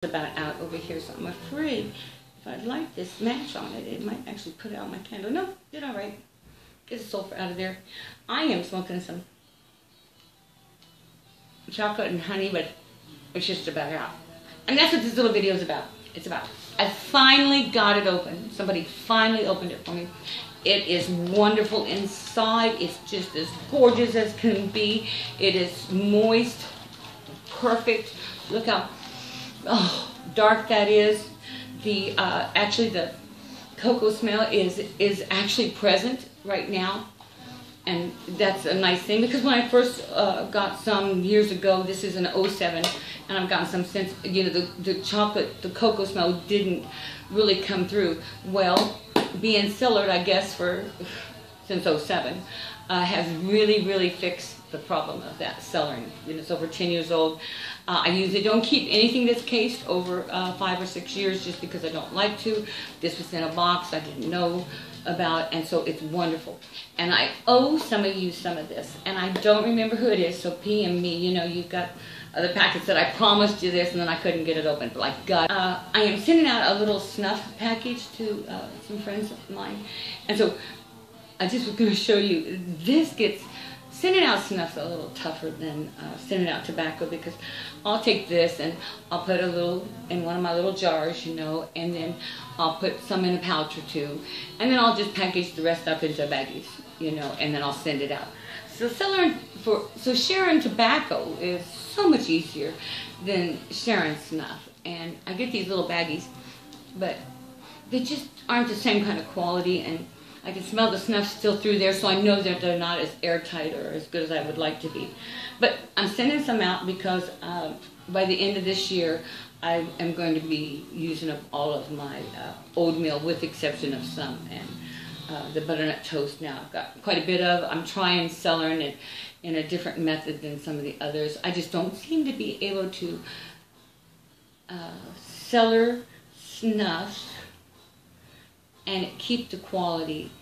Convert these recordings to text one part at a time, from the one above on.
about out over here, so I'm afraid if I light this match on it, it might actually put out my candle. No, did all right. Get the sulfur out of there. I am smoking some chocolate and honey, but it's just about out. And that's what this little video is about. It's about, I finally got it open. Somebody finally opened it for me. It is wonderful inside. It's just as gorgeous as can be. It is moist, perfect. Look how dark that is. The actually the cocoa smell is actually present right now, and that's a nice thing, because when I first got some years ago, this is an '07, and I've gotten some since, you know, the chocolate, the cocoa smell didn't really come through. Well, being cellared, I guess, since '07, has really fixed the problem of that cellaring. You know, it's over 10 years old. I usually don't keep anything that's cased over 5 or 6 years, just because I don't like to. This was in a box I didn't know about, and so it's wonderful. And I owe some of you some of this, and I don't remember who it is, so PM me. You know, you've got other packets that I promised you this, and then I couldn't get it open, but like God. I am sending out a little snuff package to some friends of mine, and so I just was going to show you, this gets, sending out snuff's a little tougher than sending out tobacco, because I'll take this and I'll put a little in one of my little jars, you know, and then I'll put some in a pouch or two, and then I'll just package the rest up into baggies, you know, and then I'll send it out. So sharing tobacco is so much easier than sharing snuff. And I get these little baggies, but they just aren't the same kind of quality, and I can smell the snuff still through there, so I know that they're not as airtight or as good as I would like to be. But I'm sending some out because by the end of this year, I am going to be using up all of my oatmeal, with the exception of some, and the butternut toast now I've got quite a bit of. I'm trying cellaring it in a different method than some of the others. I just don't seem to be able to cellar snuff and keep the quality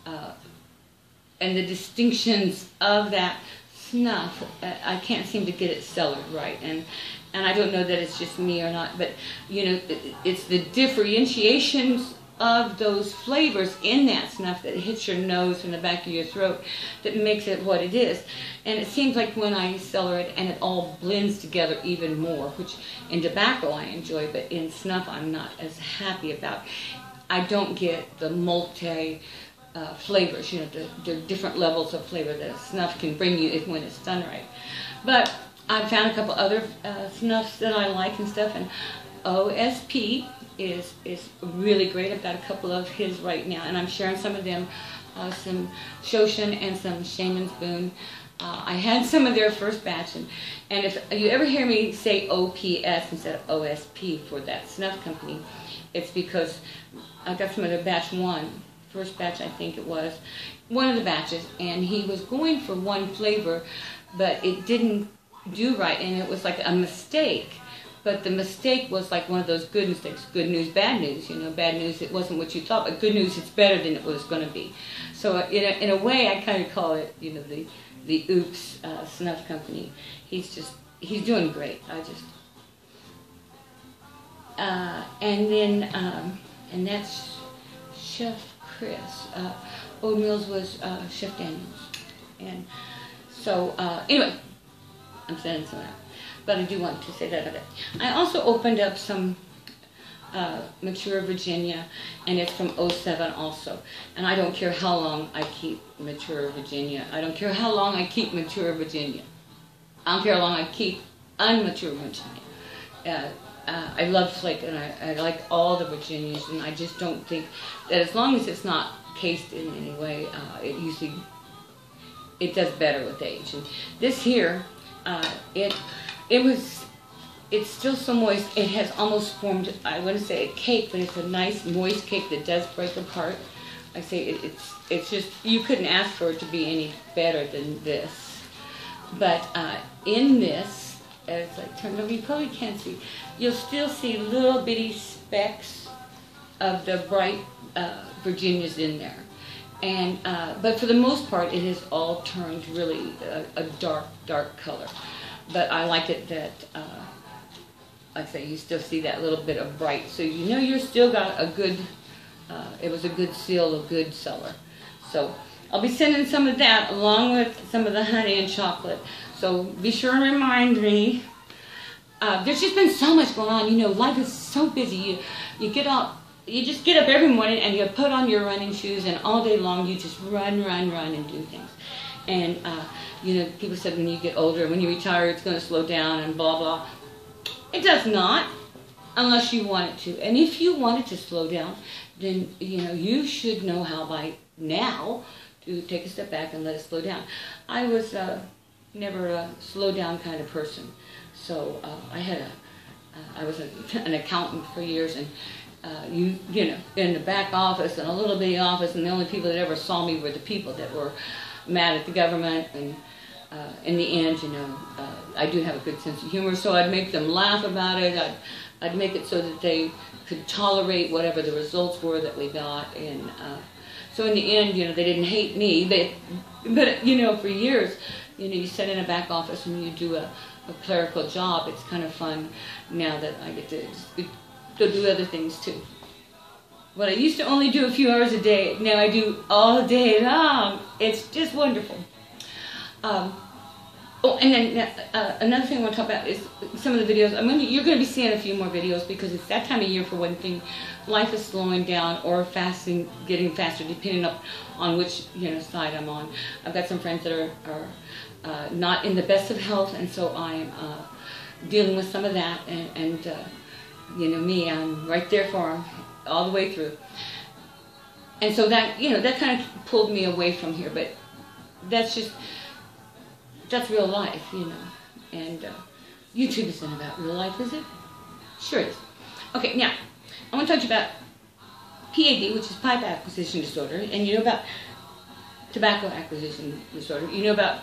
and the distinctions of that snuff. I can't seem to get it cellared right, and I don't know that it's just me or not, but you know, it's the differentiations of those flavors in that snuff that hits your nose and the back of your throat that makes it what it is. And it seems like when I cellar it, and it all blends together even more, which in tobacco I enjoy, but in snuff I'm not as happy about. I don't get the multi flavors, you know, the different levels of flavor that snuff can bring you when it's done right. But I found a couple other snuffs that I like and stuff, and OSP is really great. I've got a couple of his right now, and I'm sharing some of them, some Shoshin and some Shaman's Boon. I had some of their first batch, and if you ever hear me say OPS instead of OSP for that snuff company, it's because I got some of their batch one, first batch I think it was, one of the batches, and he was going for one flavor, but it didn't do right, and it was like a mistake. But the mistake was like one of those good mistakes, good news, bad news. You know, bad news, it wasn't what you thought, but good news, it's better than it was going to be. So in a way, I kind of call it, you know, the Oops Snuff Company. He's doing great. And that's Chef Chris. Oatmeal's was Chef Daniels. And so, anyway, I'm sending some out. But I do want to say that of it. I also opened up some Mature Virginia, and it's from '07 also. And I don't care how long I keep Mature Virginia. I don't care how long I keep Mature Virginia. I don't care how long I keep unmature Virginia. I love flake, and I like all the Virginias, and I just don't think that as long as it's not cased in any way, it does better with age. And this here, it's still so moist. It has almost formed, I wouldn't say a cake, but it's a nice moist cake that does break apart. I say it's just, you couldn't ask for it to be any better than this. But in this, as I turn over, you probably can't see, you'll still see little bitty specks of the bright Virginias in there. And but for the most part, it has all turned really a dark color. But I like it that like I say, you still see that little bit of bright. So you know you're still got a good, it was a good seal, a good seller. So I'll be sending some of that along with some of the honey and chocolate. So be sure and remind me. There's just been so much going on. You know, life is so busy. You get up, you just get up every morning and you put on your running shoes, and all day long you just run and do things. And you know, people said when you get older, when you retire, it's going to slow down and blah blah. It does not, unless you want it to. And if you want it to slow down, then you know you should know how by now to take a step back and let it slow down. I was never a slow down kind of person. So I was an accountant for years, and you know, in the back office and a little bitty office, and the only people that ever saw me were the people that were mad at the government. And in the end, you know, I do have a good sense of humor, so I'd make them laugh about it. I'd make it so that they could tolerate whatever the results were that we got, and so in the end, you know, they didn't hate me. But you know, for years, you know, you sit in a back office and you do a clerical job. It's kind of fun now that I get to go do other things too. What I used to only do a few hours a day, now I do all day long. It's just wonderful. Oh, and then another thing I want to talk about is some of the videos. You're going to be seeing a few more videos because it's that time of year for one thing. Life is slowing down or getting faster, depending on which side I'm on. I've got some friends that are not in the best of health, and so I'm dealing with some of that. And me, I'm right there for them all the way through. And so that that kind of pulled me away from here, but that's real life, and YouTube isn't about real life, is it? Sure it is. Okay, now, I want to talk to you about PAD, which is pipe acquisition disorder, and you know about tobacco acquisition disorder. You know about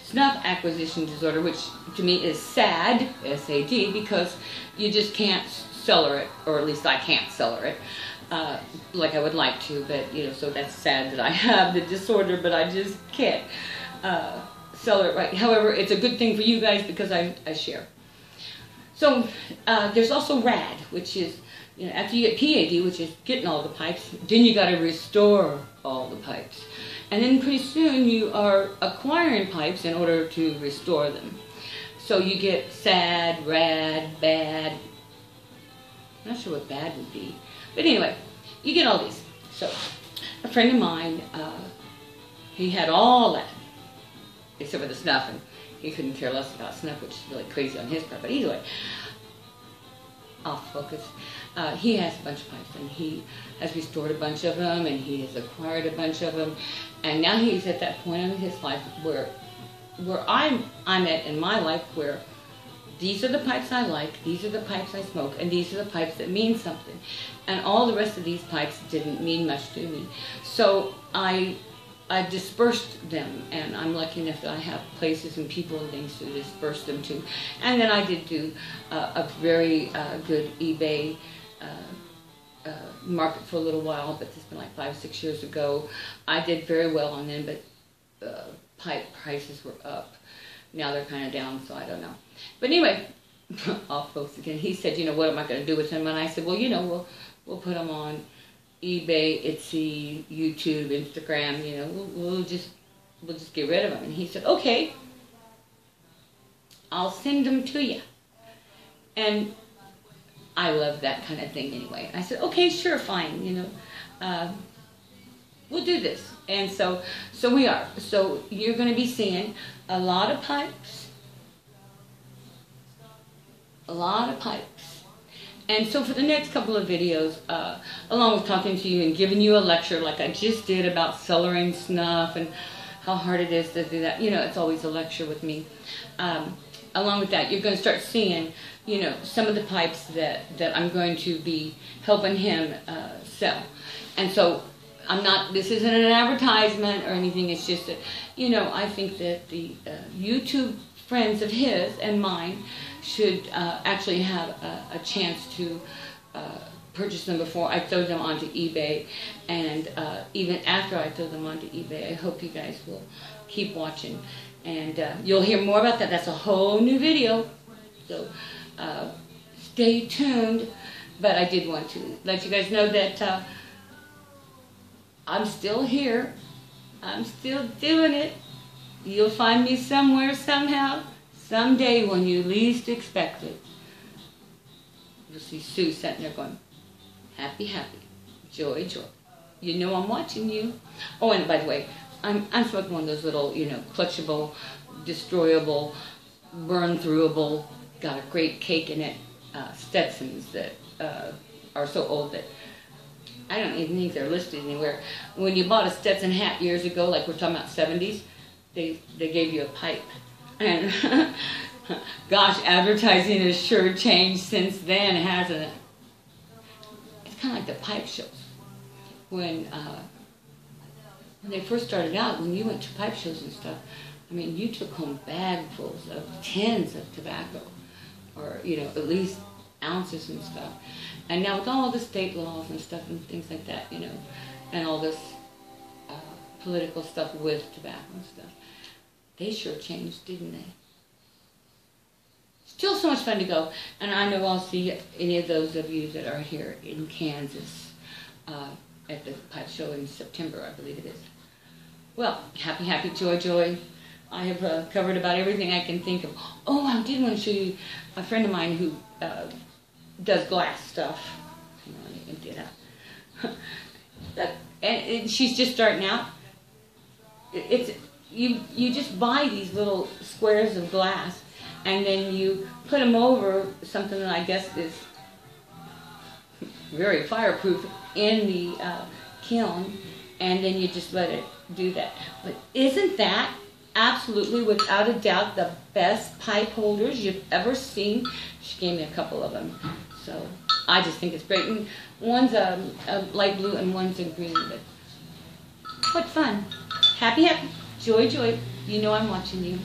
snuff acquisition disorder, which to me is SAD, S-A-D, because you just can't cellar it, or at least I can't cellar it, like I would like to, but, so that's sad that I have the disorder, but I just can't cellar it right. However, it's a good thing for you guys because I share. So there's also RAD, which is, after you get PAD, which is getting all the pipes, then you got to restore all the pipes. And then pretty soon you are acquiring pipes in order to restore them. So you get SAD, RAD, BAD. I'm not sure what BAD would be. But anyway, you get all these. So a friend of mine, he had all that, except for the snuff, and he couldn't care less about snuff, which is really crazy on his part. But either way, off focus. He has a bunch of pipes, and he has restored a bunch of them, and he has acquired a bunch of them, and now he's at that point in his life where I'm at in my life, where these are the pipes I like, these are the pipes I smoke, and these are the pipes that mean something, and all the rest of these pipes didn't mean much to me. So I dispersed them, and I'm lucky enough that I have places and people and things to disperse them to. And then I did do a very good eBay market for a little while, but it's been like 5 or 6 years ago. I did very well on them, but pipe prices were up. Now they're kind of down, so I don't know. But anyway, off folks again. He said, what am I going to do with them? And I said, well, we'll put them on eBay, Etsy, YouTube, Instagram, we'll just get rid of them. And he said, okay, I'll send them to you. And I love that kind of thing anyway. I said, okay, sure, fine, we'll do this. And so we are. So you're going to be seeing a lot of pipes. A lot of pipes. And so for the next couple of videos, along with talking to you and giving you a lecture like I just did about cellaring snuff and how hard it is to do that, it's always a lecture with me. Along with that, you're going to start seeing, some of the pipes that I'm going to be helping him sell. And so this isn't an advertisement or anything, it's just that, I think that the YouTube friends of his and mine should actually have a chance to purchase them before I throw them onto eBay, and even after I throw them onto eBay. I hope you guys will keep watching, and you'll hear more about that. That's a whole new video, so stay tuned. But I did want to let you guys know that I'm still here. I'm still doing it. You'll find me somewhere, somehow, someday when you least expect it. You'll see Sue sitting there going, happy, happy, joy, joy. You know I'm watching you. Oh, and by the way, I'm smoking one of those little, clutchable, destroyable, burn-throughable, got a great cake in it, Stetsons that are so old that I don't even think they're listed anywhere. When you bought a Stetson hat years ago, like we're talking about 70s, they gave you a pipe. And gosh, advertising has sure changed since then, hasn't it? It's kind of like the pipe shows. When they first started out, when you went to pipe shows and stuff, I mean, you took home bagfuls of tins of tobacco, or, at least ounces and stuff. And now with all the state laws and stuff and things like that, and all this political stuff with tobacco and stuff, they sure changed, didn't they? Still so much fun to go. And I know I'll see any of those of you that are here in Kansas at the pipe show in September, I believe it is. Well, happy, happy, joy, joy. I have covered about everything I can think of. Oh, I did want to show you a friend of mine who does glass stuff. Hang on, I empty it out. And she's just starting out. You just buy these little squares of glass, and then you put them over something that I guess is very fireproof in the kiln, and then you just let it do that. But isn't that absolutely, without a doubt, the best pipe holders you've ever seen? She gave me a couple of them, so I just think it's great. And one's a light blue and one's a green, but what fun. Happy, happy, joy, joy. You know I'm watching you.